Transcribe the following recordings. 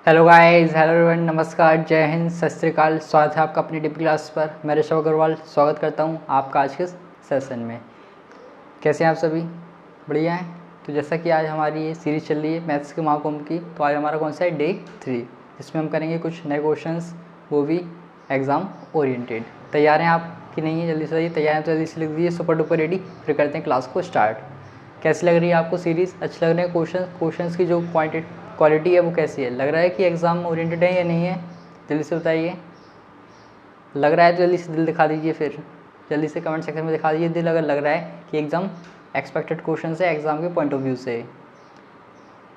Hello guys, hello everyone, नमस्कार, जय हिंद, सत श्री अकाल। स्वागत है आपका अपनी डिप्टी क्लास पर। मैं ऋषभ अग्रवाल स्वागत करता हूं आपका आज के सेशन में। कैसे हैं आप सभी? बढ़िया हैं। तो जैसा कि आज हमारी ये सीरीज़ चल रही है मैथ्स के महाकुंभ की, तो आज हमारा कौन सा है? डे 3, जिसमें हम करेंगे कुछ नए क्वेश्चंस, वो भी एग्ज़ाम ओरिएंटेड। तैयार हैं आप कि नहीं है? जल्दी से तैयार हैं तो जल्दी से लिख दीजिए सुपर डुपर रेडी। फिर करते हैं क्लास को स्टार्ट। कैसी लग रही है आपको सीरीज़? अच्छे लग रहे हैं क्वेश्चंस की जो क्वालिटी है वो कैसी है? लग रहा है कि एग्ज़ाम ओरिएंटेड है या नहीं है? जल्दी से बताइए। लग रहा है तो जल्दी से दिल दिखा दीजिए। फिर जल्दी से कमेंट सेक्शन में दिखा दीजिए दिल, अगर लग रहा है कि एग्ज़ाम एक्सपेक्टेड क्वेश्चन है एग्ज़ाम के पॉइंट ऑफ व्यू से।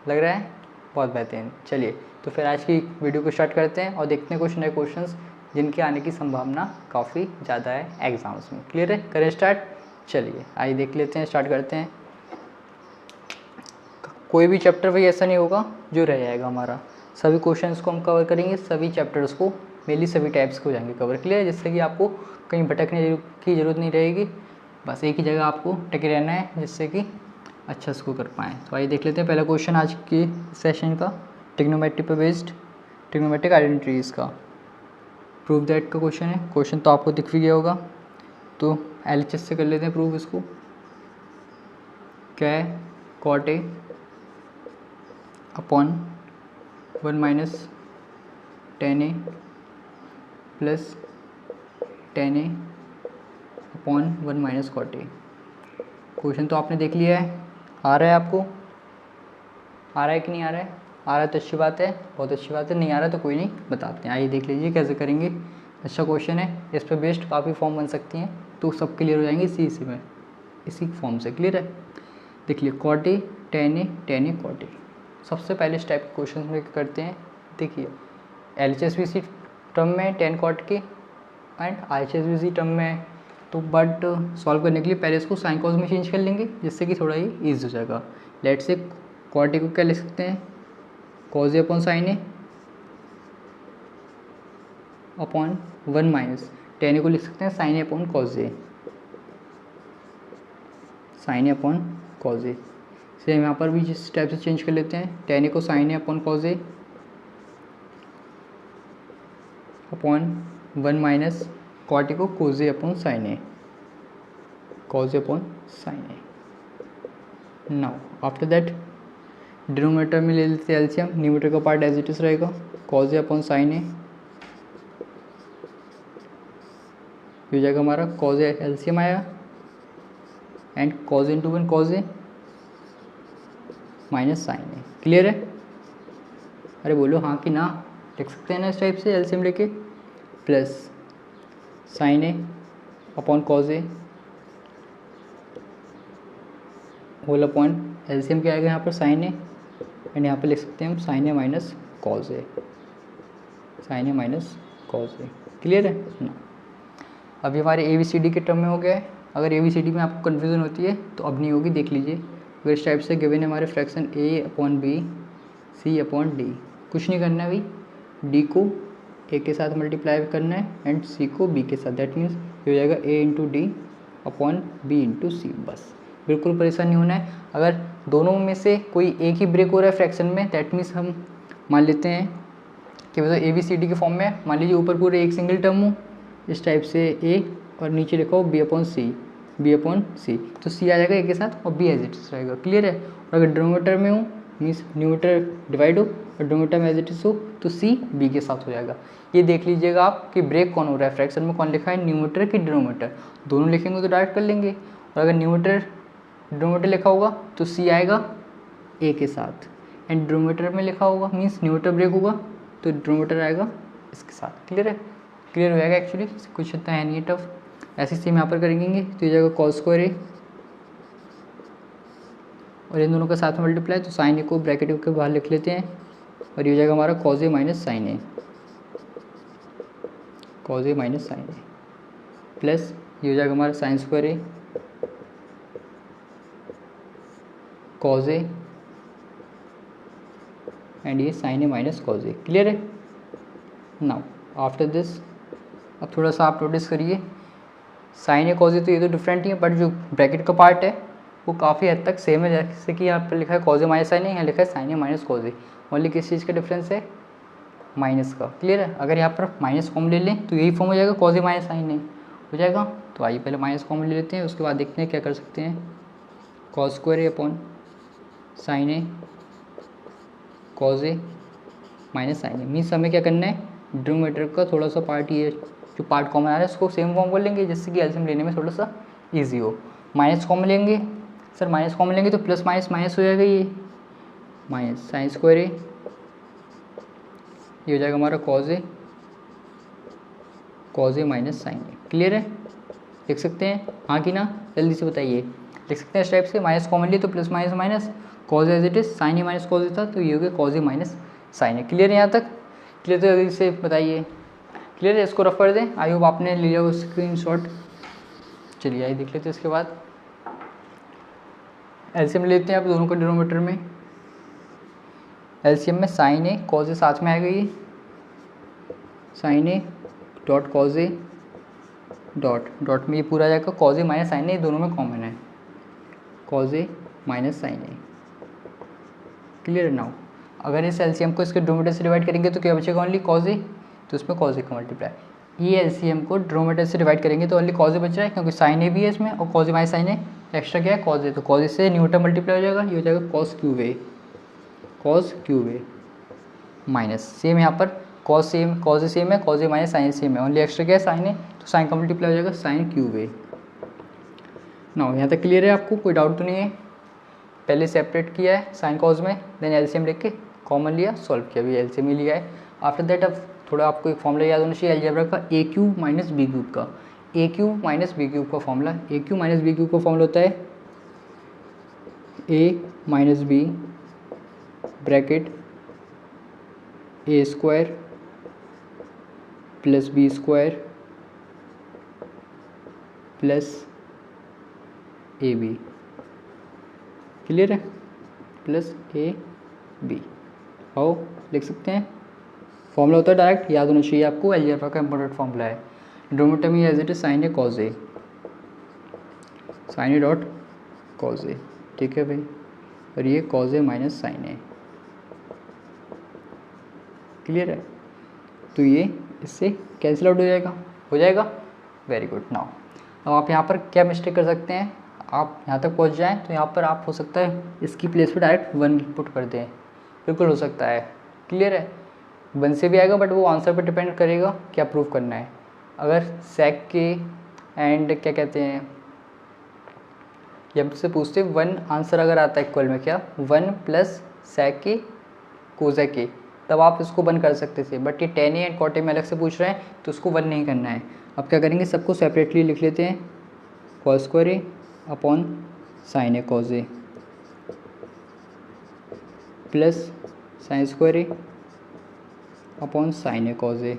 लग रहा है? बहुत बेहतरीन। चलिए तो फिर आज की वीडियो को स्टार्ट करते हैं और देखते हैं कुछ नए क्वेश्चंस जिनके आने की संभावना काफ़ी ज़्यादा है एग्ज़ाम्स में। क्लियर है? करें स्टार्ट। चलिए आइए देख लेते हैं, स्टार्ट करते हैं। कोई भी चैप्टर भाई ऐसा नहीं होगा जो रह जाएगा हमारा। सभी क्वेश्चंस को हम कवर करेंगे, सभी चैप्टर्स को, मेनली सभी टाइप्स को जाएंगे कवर। क्लियर है? जिससे कि आपको कहीं भटकने की ज़रूरत नहीं रहेगी, बस एक ही जगह आपको टिके रहना है जिससे कि अच्छा इसको कर पाएँ। तो आइए देख लेते हैं पहला क्वेश्चन आज के सेशन का, ट्रिग्नोमेट्री पे बेस्ड ट्रिग्नोमेट्रिक आइडेंटिटीज़ का प्रूव दैट का क्वेश्चन है। क्वेश्चन तो आपको दिख भी गया होगा, तो LHS से कर लेते हैं प्रूव इसको। क्या है? Cot A upon 1 minus tan A plus tan A upon 1 minus cot A. Question तो आपने देख लिया है। आ रहा है आपको? आ रहा है कि नहीं आ रहा है? आ रहा है तो अच्छी बात है, बहुत अच्छी बात है। नहीं आ रहा है तो कोई नहीं, बताते हैं। आइए देख लीजिए कैसे करेंगे। अच्छा क्वेश्चन है, इस पर बेस्ड काफ़ी फॉर्म बन सकती हैं, तो सब क्लियर हो जाएंगे इसी में, इसी फॉर्म से। क्लियर है? देख लिए, cot A tan A cot A. सबसे पहले इस टाइप के क्वेश्चन में करते हैं। देखिए LHS भी इसी टर्म में टेन कॉट के एंड RHS भी इसी टर्म में, तो बट सॉल्व करने के लिए पहले इसको साइन कॉस में चेंज कर लेंगे, जिससे कि थोड़ा ही ईजी हो जाएगा। लेट से कॉट ए को क्या लिख सकते हैं? Cause A upon sin A upon 1 minus tan A को लिख सकते हैं sign A upon cos A, sin A upon cos A. Same यहाँ पर भी जिस टाइप से चेंज कर लेते हैं, टेन ए को sin A upon cos A upon 1 minus cot A को cos A upon sin A, cos A upon sin A. Now after that denominator में ले लेते हैं एलसीएम। न्यूमरेटर का पार्ट एज इट इज रहेगा, cos A upon sin A, हो जाएगा हमारा कॉज ए, एलसीएम आया and cos into 1 cos A minus sin A. Clear है? अरे बोलो हाँ कि ना। लिख सकते हैं ना इस टाइप से एलसीएम लेके, plus sign A upon cos A whole upon LCM क्या आएगा यहाँ पर? साइन ए, एंड यहाँ पे लिख सकते हैं हम sign A minus cos A, sin A minus cos A. Clear है ना? अभी हमारे ABCD के टर्म में हो गया है। अगर ABCD में आपको कन्फ्यूज़न होती है तो अब नहीं होगी, देख लीजिए। अगर इस टाइप से गिवन है हमारे fraction A upon B C upon D, कुछ नहीं करना है भाई, D को A के साथ मल्टीप्लाई करना है एंड C को B के साथ। दैट मीन्स ये हो जाएगा A into D upon B into C. बस, बिल्कुल परेशान नहीं होना है। अगर दोनों में से कोई एक ही ब्रेक हो रहा है फ्रैक्शन में, दैट मीन्स हम मान लेते हैं कि मतलब ABCD के फॉर्म में मान लीजिए ऊपर पूरे एक सिंगल टर्म हो इस टाइप से A और नीचे लिखा हो B अपॉन सी, तो C आ जाएगा A के साथ और B एज इट इज रहेगा। क्लियर है? और अगर डिनोमिनेटर में हो मीन्स न्यूमरेटर डिवाइड हो और डिनोमिनेटर में एज इट इज हो तो C B के साथ हो जाएगा। ये देख लीजिएगा आप कि ब्रेक कौन हो रहा है फ्रैक्शन में, कौन लिखा है, न्यूमरेटर की डिनोमिनेटर। दोनों लिखेंगे तो डायरेक्ट कर लेंगे, और अगर न्यूमरेटर डिनोमिनेटर लिखा होगा तो C आएगा A के साथ, एंड डिनोमिनेटर में लिखा होगा मीन्स न्यूमरेटर ब्रेक होगा तो डिनोमिनेटर आएगा इसके साथ। क्लियर है? क्लियर हो जाएगा। एक्चुअली कुछ इतना है नहीं टफ। ऐसे सेम यहाँ पर करेंगे तो ये जाएगा कॉस स्क्वायर ए और इन दोनों का साथ में मल्टीप्लाई, तो साइन ए को ब्रैकेट के बाहर लिख लेते हैं और ये हो जाएगा हमारा cos A minus sin A, cos A minus sin A, plus ये हो जाएगा हमारा sine square A cos A and ये sin A minus cos A. Clear है? नाउ आफ्टर दिस अब थोड़ा सा आप नोटिस करिए, साइन ए कॉज ए तो ये तो डिफरेंट ही है, बट जो ब्रैकेट का पार्ट है वो काफ़ी हद तक सेम है। जैसे कि यहाँ पर लिखा है कॉज ए माइनस साइन ए, यहाँ लिखा है sign A minus cos A. Only किस चीज़ का डिफरेंस है? माइनस का। क्लियर है? अगर यहाँ पर माइनस कॉमन ले लें तो यही फॉर्म हो जाएगा cos A minus sin A हो जाएगा। तो आइए पहले माइनस कॉमन ले लेते हैं, उसके बाद देखते हैं क्या कर सकते हैं। Cause square A upon sin A cos A minus sin A. Means हमें क्या करना है, डिनोमिनेटर का थोड़ा सा पार्ट, ये जो पार्ट कॉमन आ रहा है उसको सेम फॉर्म कर लेंगे जिससे कि एलसीएम लेने में थोड़ा सा ईजी हो। माइनस कॉमन लेंगे सर, माइनस कॉमन लेंगे तो प्लस माइनस माइनस हो जाएगा, ये माइनस साइन स्क्वायर ए, ये हो जाएगा हमारा cos A minus sin A. Clear है? लिख सकते हैं हाँ कि ना, जल्दी से बताइए। लिख सकते हैं इस टाइप से, माइनस कॉमन लिए तो plus minus minus, cos as it is, sin A minus cos A था तो ये हो गया कॉज ए माइनस साइन है। क्लियर है यहाँ तक? क्लियर तो जल्दी से बताइए। क्लियर है? इसको रफ कर दें। आई होप आपने लिया वो स्क्रीनशॉट। चलिए आइए देख लेते हैं। इसके बाद एलसीएम लेते हैं आप दोनों को डिनोमिनेटर में। एलसीएम में साइन ए कॉज ए साथ में आएगा, ये sin A dot cos A dot dot में ये पूरा आ जाएगा cos A minus sin A, दोनों में कॉमन है cos A minus sin A. Clear now? अगर इस एलसीएम को इसके डिनोमिनेटर से डिवाइड करेंगे तो क्या बचेगा, ओनली कॉज ए, तो इसमें कॉज ए का मल्टीप्लाई। ये एलसीएम को डिनोमिनेटर से डिवाइड करेंगे तो ओनली कॉज ए बच रहा है क्योंकि साइन ए भी है इसमें और cause A minus sin A, extra क्या है कॉज ए, तो कॉज ए से न्यूमरेटर मल्टीप्लाई हो जाएगा, ये हो जाएगा कॉस क्यूब ए माइनस। सेम यहाँ पर कॉज ए सेम है, cos A minus sign same है, ओनली एक्स्ट्रा क्या है साइन ए, तो साइन का मल्टीप्लाई हो जाएगा साइन क्यूब ए। नाउ यहाँ तक क्लियर है आपको, कोई डाउट तो नहीं है? पहले सेपरेट किया है साइन कॉज में, देन एलसीएम लेके कॉमन लिया, सॉल्व किया, अभी एलसीएम ही लिया है। आफ्टर दैट अब थोड़ा आपको एक फॉर्मूला याद होना चाहिए अलजेब्रा का, A cube minus B cube का। A cube minus B cube का formula, A cube minus B cube का फॉर्मूला होता है A minus B bracket A square plus B square plus A B. Clear है? Plus A B. आओ लिख सकते हैं, फॉर्मूला होता है डायरेक्ट, याद होना चाहिए आपको, अलजेब्रा का इंपॉर्टेंट फॉर्मूला है। डिनोमिनेटर में as it is sin A cos A, sin A dot cos A, ठीक है भाई, और ये cos A minus sin A. Clear है? तो ये इससे कैंसिल आउट हो जाएगा। Very good. नाउ अब आप यहाँ पर क्या मिस्टेक कर सकते हैं, आप यहाँ तक पहुँच जाएं तो यहाँ पर आप हो सकता है इसकी प्लेस पे डायरेक्ट 1 पुट कर दें, बिल्कुल हो सकता है। क्लियर है? 1 से भी आएगा बट वो आंसर पर डिपेंड करेगा क्या प्रूव करना है। अगर सेक के एंड क्या कहते हैं, जब से पूछते 1 आंसर अगर आता है इक्वल में क्या 1 प्लस सेक के कोसेक के, तब आप इसको 1 कर सकते थे, बट ये टेन एंड कॉट में अलग से पूछ रहे हैं तो उसको 1 नहीं करना है। अब क्या करेंगे, सबको सेपरेटली लिख लेते हैं, cos square A upon sin A cos A plus sine square A upon sin A cos A.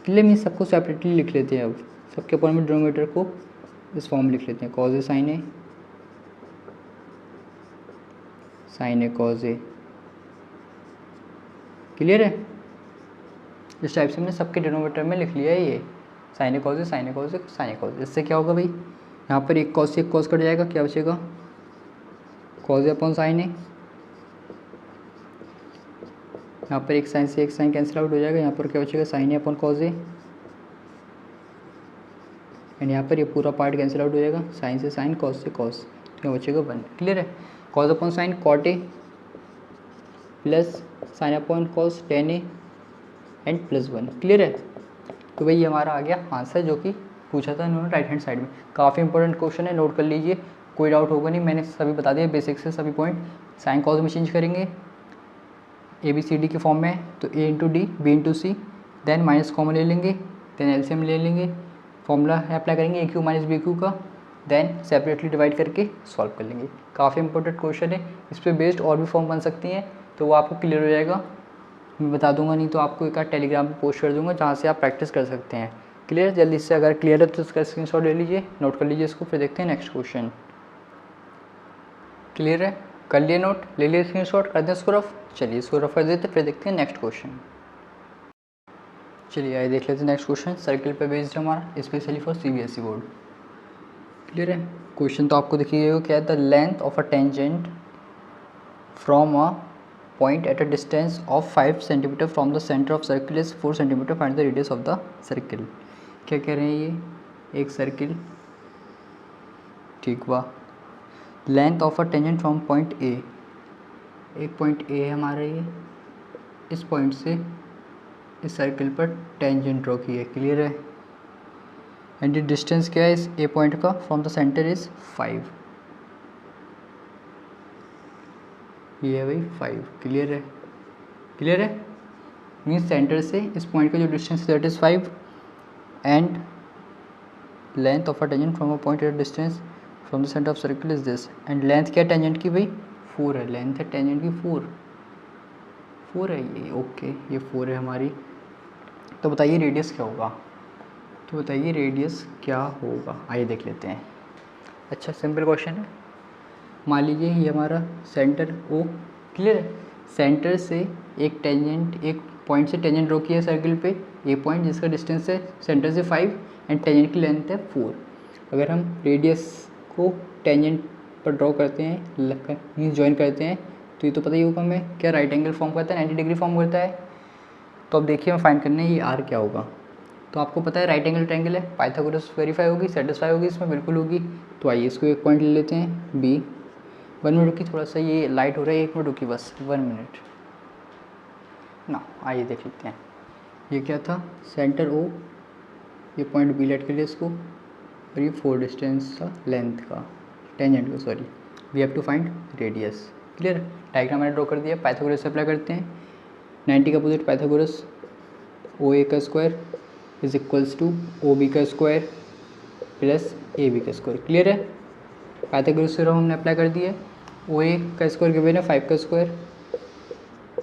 Clear? Mean सबको सेपरेटली लिख लेते हैं। अब सबके अपॉन में डिनोमिनेटर को इस फॉर्म में लिख लेते हैं, cause A sin A cos A. Clear है? इस टाइप से हमने सबके डिनोमिनेटर में लिख लिया है ये sin A cos A sin A cos A sin A cos ए। इससे क्या होगा भाई, यहाँ पर एक कॉज से एक कॉज कट जाएगा, क्या बचेगा कॉज ए अपॉन साइन ए, यहाँ पर एक साइन से एक साइन कैंसिल आउट हो जाएगा, यहाँ पर क्या बचेगा sine A upon cos A, and यहाँ पर ये पूरा पार्ट कैंसिल आउट हो जाएगा, साइन से साइन कॉज से कॉज, तो यहाँ बचेगा 1। क्लियर है? Cos upon sine cot A plus sine upon cos tan A and plus 1। Clear है? तो भाई ये हमारा आ गया आंसर जो कि पूछा था इन्होंने राइट हैंड साइड में। काफ़ी इंपॉर्टेंट क्वेश्चन है, नोट कर लीजिए, कोई डाउट होगा नहीं, मैंने सभी बता दिया बेसिक से सभी पॉइंट। साइन कॉज में चेंज करेंगे ABCD के फॉर्म में, तो A into D B into C, then minus common ले लेंगे, देन एलसीएम ले लेंगे, फॉर्मूला अप्लाई करेंगे A Q minus B Q का, देन सेपरेटली डिवाइड करके सॉल्व कर लेंगे। काफ़ी इंपॉर्टेंट क्वेश्चन है, इस पर बेस्ड और भी फॉर्म बन सकती हैं, तो वो आपको क्लियर हो जाएगा, मैं बता दूंगा, नहीं तो आपको एक टेलीग्राम पे पोस्ट कर दूंगा जहाँ से आप प्रैक्टिस कर सकते हैं। क्लियर? जल्दी से अगर क्लियर है तो इसका स्क्रीनशॉट ले लीजिए, नोट कर लीजिए इसको, फिर देखते हैं नेक्स्ट क्वेश्चन। क्लियर है? कर लिए नोट, ले लिए स्क्रीनशॉट, कर दें इसको रफ। चलिए इसको रफ कर देते, फिर देखते हैं नेक्स्ट क्वेश्चन। चलिए आइए देख लेते हैं नेक्स्ट क्वेश्चन, सर्किल पे बेस्ड हमारा, specially for CBSE board. Clear है? क्वेश्चन तो आपको देखिएगा क्या है, the length of a tangent from a point at a distance of 5 cm from the center of circle is 4 cm, find the radius of the circle। क्या कह रहे हैं ये, एक सर्किल, ठीक हुआ, length of a tangent from point A, एक point A है हमारा ये, इस पॉइंट से इस सर्किल पर टेंजेंट ड्रॉ की है, क्लियर है। एंड डिस्टेंस क्या है इस ए पॉइंट का फ्रॉम द सेंटर इज 5, ये है भाई 5, क्लियर है, क्लियर है। मीन्स सेंटर से इस पॉइंट का जो डिस्टेंस है that is 5 and length of a tangent from a point at distance from the centre of circle is this. And length क्या है टेंजेंट की भाई, 4 है, लेंथ है टेंजेंट की 4 है ये, ओके ये 4 है हमारी। तो बताइए रेडियस क्या होगा, तो बताइए रेडियस क्या होगा, आइए देख लेते हैं। अच्छा सिंपल क्वेश्चन है, मान लीजिए ये हमारा सेंटर ओ, क्लियर है, सेंटर से एक टेंजेंट, एक पॉइंट से टेंजेंट ड्रॉ किया सर्किल पे, ये पॉइंट जिसका डिस्टेंस है सेंटर से 5 एंड टेंजेंट की लेंथ है 4। अगर हम रेडियस को टेंजेंट पर ड्रॉ करते हैं, मीन्स ज्वाइन करते हैं, तो ये तो पता ही होगा हमें क्या राइट एंगल फॉर्म करता है, 90 डिग्री फॉर्म करता है। तो अब देखिए हम फाइंड करने ये आर क्या होगा। तो आपको पता है राइट एंगल ट्रायंगल है, पाइथागोरस वेरीफाई होगी, सेटिस्फाई होगी, इसमें बिल्कुल होगी। तो आइए इसको एक पॉइंट ले लेते हैं बी। 1 मिनट रुकी, थोड़ा सा ये लाइट हो रहा है, 1 मिनट रुकी बस, 1 मिनट ना। आइए देख लेते हैं ये क्या था, सेंटर ओ, ये पॉइंट बी लेट के लिए इसको, और ये 4 डिस्टेंस था लेंथ का, टेंजेंट का sorry. We have to find radius, clear. Diagram मैंने ड्रॉ कर दिया, पाइथागोरस अप्लाई करते हैं। 90 का अपोजिट पाइथागोरस, ओ ए का square is equals to O B का स्क्वायर प्लस ए बी का स्क्वायर, क्लियर है। पाइथागोरस थ्योरम हमने अप्लाई कर दिया है। ओ ए का स्क्वायर गिवन है 5 का square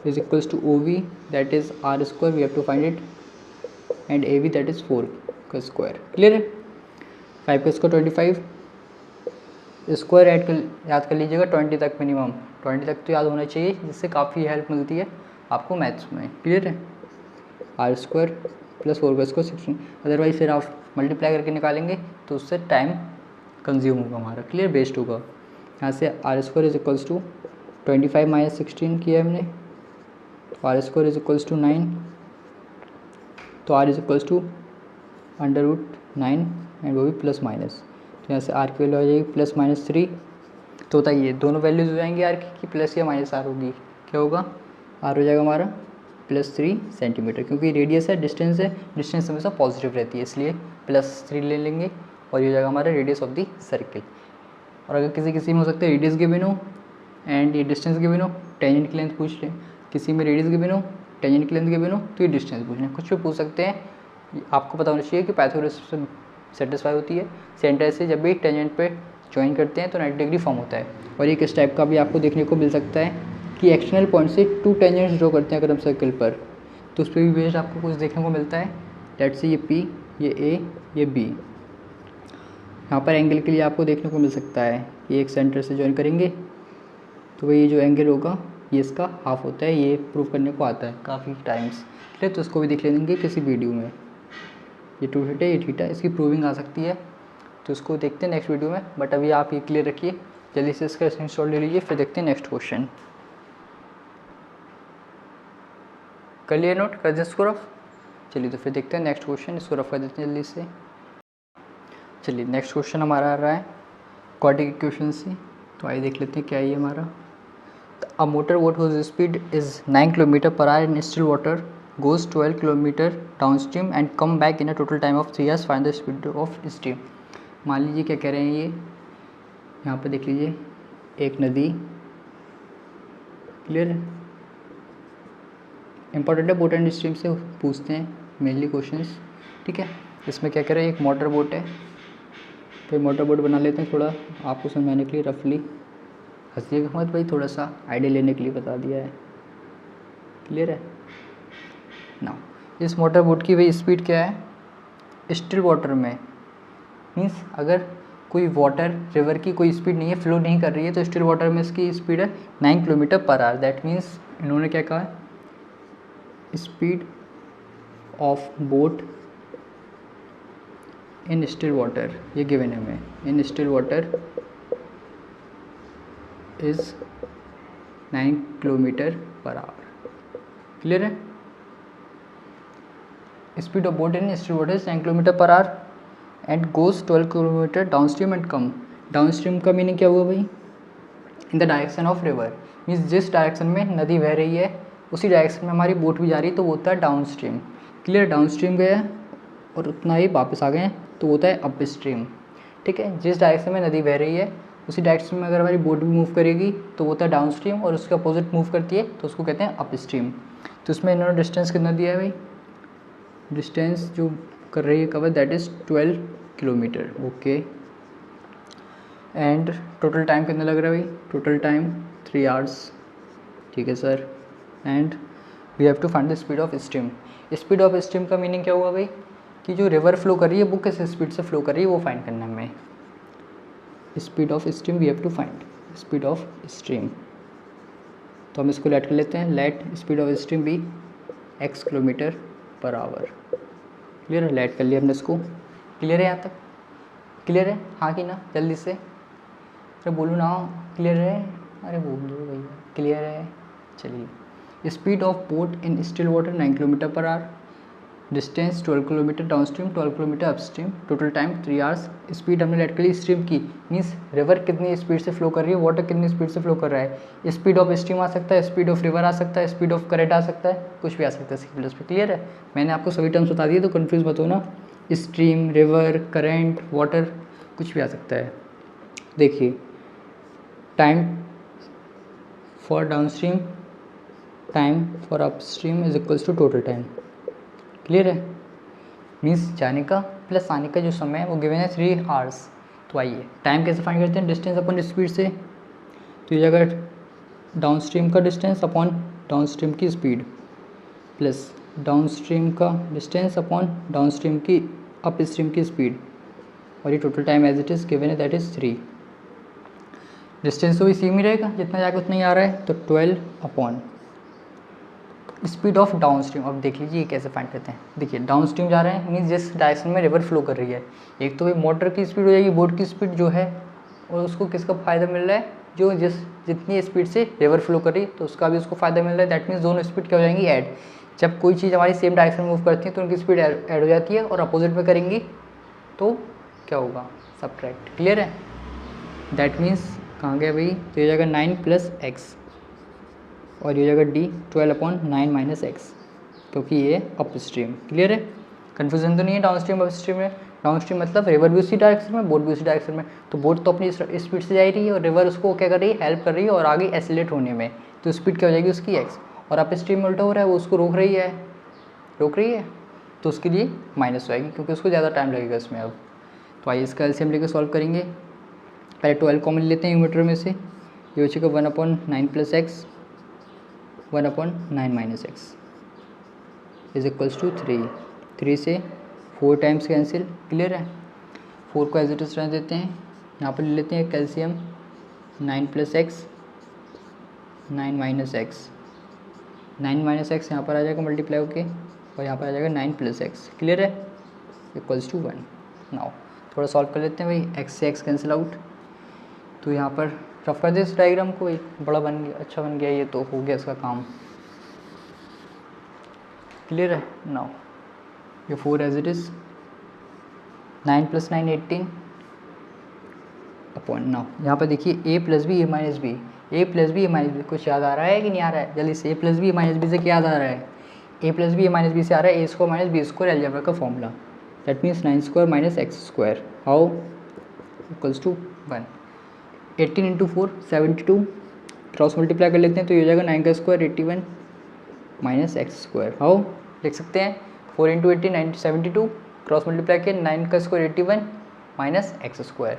is equals to O V that is R square, we have to find it, and A B that is 4 का स्क्वायर, क्लियर है। 5 का स्क्वायर 25, स्क्वायर याद कर लीजिएगा 20 तक मिनिमम, 20 तक तो याद होना चाहिए, जिससे काफ़ी हेल्प मिलती है आपको मैथ्स में, क्लियर है। आर स्क्वायर प्लस 4 का स्क्वायर 16, अदरवाइज फिर आप मल्टीप्लाई करके निकालेंगे तो उससे टाइम कंज्यूम होगा हमारा, क्लियर, वेस्ट होगा। यहाँ से R square is equals to 25 minus 16 किया हमने, तो R square is equals to 9, तो R is equals to √9 and वो भी प्लस माइनस, तो यहाँ से आर की वैल्यू आ जाएगी प्लस माइनस 3। तो बताइए दोनों वैल्यूज हो जाएंगी आर की प्लस या माइनस आर होगी, क्या होगा, आर हो जाएगा हमारा +3 सेंटीमीटर, क्योंकि रेडियस है, डिस्टेंस है, डिस्टेंस हमेशा पॉजिटिव रहती है, इसलिए +3 ले लेंगे और ये हो जाएगा हमारा रेडियस ऑफ द सर्किल। और अगर किसी किसी में हो सकता है रेडियस गिवन हो एंड ये डिस्टेंस गिवन हो, टेंजेंट की लेंथ पूछ लें, किसी में रेडियस गिवन हो, टेंजेंट की लेंथ गिवन हो, तो ये डिस्टेंस पूछ लें, कुछ भी पूछ सकते हैं। आपको पता होना चाहिए कि पाइथागोरस से सेटिस्फाई होती है, सेंटर से जब भी टेंजेंट पे ज्वाइन करते हैं तो 90 डिग्री फॉर्म होता है। और एक इस टाइप का भी आपको देखने को मिल सकता है कि एक्सटर्नल पॉइंट से 2 टेंजेंट्स ड्रॉ करते हैं अगर हम सर्किल पर, तो उस पर भी बेस्ड आपको कुछ देखने को मिलता है। लेट्स से ये P, ये A, ये B। यहाँ पर एंगल के लिए आपको देखने को मिल सकता है कि एक सेंटर से ज्वाइन करेंगे तो वही जो एंगल होगा ये इसका हाफ होता है, ये प्रूव करने को आता है काफ़ी टाइम्स, ठीक है। तो इसको भी देख लेंगे किसी वीडियो में, ये 2 थीटा, ये थीटा, इसकी प्रूविंग आ सकती है, तो इसको देखते हैं नेक्स्ट वीडियो में। बट अभी आप ये क्लियर रखिए, जल्दी से इसका स्क्रीनशॉट ले लीजिए, फिर देखते हैं नेक्स्ट क्वेश्चन। कर लिया नोट, कर दिया इसको रफ। चलिए तो फिर देखते हैं नेक्स्ट क्वेश्चन, इसको रफ कर देते हैं जल्दी से। चलिए नेक्स्ट क्वेश्चन हमारा आ रहा है क्वाड्रेटिक इक्वेशन से, तो आइए देख लेते हैं क्या है ये हमारा। A motor boat whose speed is 9 kilometre per hour in still water goes 12 kilometre down stream and come back in a total time of 3 hours, find the speed of stream. मान लीजिए क्या कह रहे हैं ये, यहाँ पे देख लीजिए एक नदी, क्लियर है, इंपॉर्टेंट है, बोट एंड स्ट्रीम से पूछते हैं मेनली क्वेश्चंस, ठीक है। इसमें क्या कह रहे हैं, एक मोटर बोट है, तो मोटर बोट बना लेते हैं, थोड़ा आपको समझाने के लिए रफली, हंसिएगा मत भाई, थोड़ा सा आइडिया लेने के लिए बता दिया है, क्लियर है ना। इस मोटर बोट की भाई स्पीड क्या है, स्टिल वाटर में, मीन्स अगर कोई वाटर रिवर की कोई स्पीड नहीं है, फ्लो नहीं कर रही है, तो स्टिल वाटर में इसकी स्पीड है 9 kilometre per our. That means इन्होंने क्या कहा, speed of boat in still water, ये गिवन है हमें, in still water is 9 kilometre per hour. Clear है? Speed of boat in still water is 9 kilometre per hour and goes 12 kilometre down stream and come. Downstream का meaning क्या हुआ भाई? In the direction of river, means जिस direction में नदी बह रही है उसी डायरेक्शन में हमारी बोट भी जा रही है, तो वो होता है down stream. Clear? Down stream गया और उतना ही वापस आ गए हैं तो होता है अप स्ट्रीम। ठीक है? जिस डायरेक्शन में नदी बह रही है उसी डायरेक्शन में अगर हमारी बोट भी मूव करेगी तो वो होता है डाउन स्ट्रीम, और उसके अपोजिट मूव करती है तो उसको कहते हैं अप स्ट्रीम। तो इसमें इन्होंने डिस्टेंस कितना दिया है भाई? डिस्टेंस जो कर रही है cover that is 12 kilometre. Okay, and total time कितना लग रहा है भाई? Total time 3 hours. ठीक है sir, and we have to find the speed of stream. Speed of stream का मीनिंग क्या हुआ भाई? कि जो रिवर फ्लो कर रही है वो किस स्पीड से फ्लो कर रही है वो फाइंड करना है हमें। Speed of stream we have to find speed of stream. तो हम इसको लेट कर लेते हैं, let speed of stream be x kilometre per hour. Clear है? लेट कर लिया हमने इसको। क्लियर है यहाँ तक? क्लियर है? हाँ कि ना? जल्दी से अरे बोलूँ ना, क्लियर है? अरे बोल दो भैया, क्लियर है? चलिए, speed of boat in still water 9 kilometre per our, distance 12 kilometre down stream, 12 kilometre up stream, total time 3 hours. Speed हमने लेट कर ली स्ट्रीम की, मीन्स रिवर कितनी स्पीड से फ्लो कर रही है, वाटर कितनी स्पीड से फ्लो कर रहा है। स्पीड ऑफ स्ट्रीम आ सकता है, स्पीड ऑफ रिवर आ सकता है, स्पीड ऑफ करंट आ सकता है, कुछ भी आ सकता है इसकी प्लस पे। क्लियर है? मैंने आपको सभी टर्म्स बता दिए तो कन्फ्यूज मत हो ना। स्ट्रीम, रिवर, करेंट, वाटर, कुछ भी आ सकता है। देखिए, time for down stream, time for up stream is equals to total time. Clear है? मीन्स जाने का प्लस आने का जो समय है वो गिवन है 3 आवर्स। तो आइए टाइम कैसे फाइंड करते हैं? डिस्टेंस अपॉन स्पीड से। तो ये अगर डाउन स्ट्रीम का डिस्टेंस अपॉन डाउन स्ट्रीम की स्पीड प्लस डाउन स्ट्रीम का डिस्टेंस अपॉन डाउन स्ट्रीम की अप स्ट्रीम की स्पीड, और ये total time as it is given है दैट इज़ 3। डिस्टेंस तो भी सेम ही रहेगा, जितना जाकर उतना ही आ रहा है, तो 12 upon speed of down stream. अब देख लीजिए कैसे फाइंड करते हैं। देखिए, डाउन स्ट्रीम जा रहे हैं मीन्स जिस डायरेक्शन में रिवर फ्लो कर रही है, एक तो भाई मोटर की स्पीड हो जाएगी, बोट की स्पीड जो है, और उसको किसका फ़ायदा मिल रहा है? जो जितनी स्पीड से रिवर फ्लो कर रही है तो उसका भी उसको फ़ायदा मिल रहा है। दैट मीन्स दोनों स्पीड क्या हो जाएंगी? ऐड। जब कोई चीज़ हमारी सेम डायरेक्शन में मूव करती है तो उनकी स्पीड ऐड हो जाती है, और अपोजिट में करेंगी तो क्या होगा? सबट्रैक्ट। क्लियर है? दैट मीन्स कहाँ गया भाई? तो ये जाएगा 9 + x, और ये जगह d 12 अपॉन 9 - x, क्योंकि ये अप स्ट्रीम। क्लियर है? कन्फ्यूजन तो नहीं है डाउन स्ट्रीम अप स्ट्रीम में? डाउन स्ट्रीम मतलब रिवर भी उसी डायरेक्शन में, बोट भी उसी डायरेक्शन में। तो बोट तो अपनी स्पीड से जा रही है और रिवर उसको क्या कर रही है? हेल्प कर रही है और आगे एसिलेट होने में। तो स्पीड क्या हो जाएगी उसकी? x। और अप स्ट्रीम में उल्टा हो रहा है, वो उसको रोक रही है, तो उसके लिए माइनस हो जाएगी, क्योंकि उसको ज़्यादा टाइम लगेगा इसमें। अब तो आइए इसका एलसीएम लेकर सॉल्व करेंगे। पहले 12 कॉमन लेते हैं न्यूमरेटर में से, ये बचेगा 1 अपॉन 9 + x, 1 अपॉन 9 - x इज इक्वल्स टू 3। 3 से 4 टाइम्स कैंसिल। क्लियर है? 4 को एज इट इज रहने देते हैं। यहाँ पर ले लेते हैं कैल्शियम 9 + x, 9 - x, 9 - x यहाँ पर आ जाएगा मल्टीप्लाई होके, और यहाँ पर आ जाएगा 9 + x। क्लियर है? Equals to 1। नाउ थोड़ा सॉल्व कर लेते हैं भाई। x से x कैंसिल आउट, तो यहाँ पर रफ कर दे इस डायग्राम को। बड़ा बन गया, अच्छा बन गया, ये तो हो गया इसका काम। क्लियर है? नाउ ये 4 as it is, 9 + 9 18 upon. Now यहाँ पर देखिए a + b a - b, a + b a - b, कुछ याद आ रहा है कि नहीं आ रहा है? जल्दी से। a + b a - b से क्या याद आ रहा है? a + b a - b से आ रहा है a² - b² अलजेब्रा का formula. That means 9² - x², how equals to 1। 18 × 4 72, cross multiply कर लेते हैं तो ये हो जाएगा 9² 81 - x²। हाउ लिख सकते हैं? 4 × 18 72, क्रॉस मल्टीप्लाई किया 9² 81 - x²।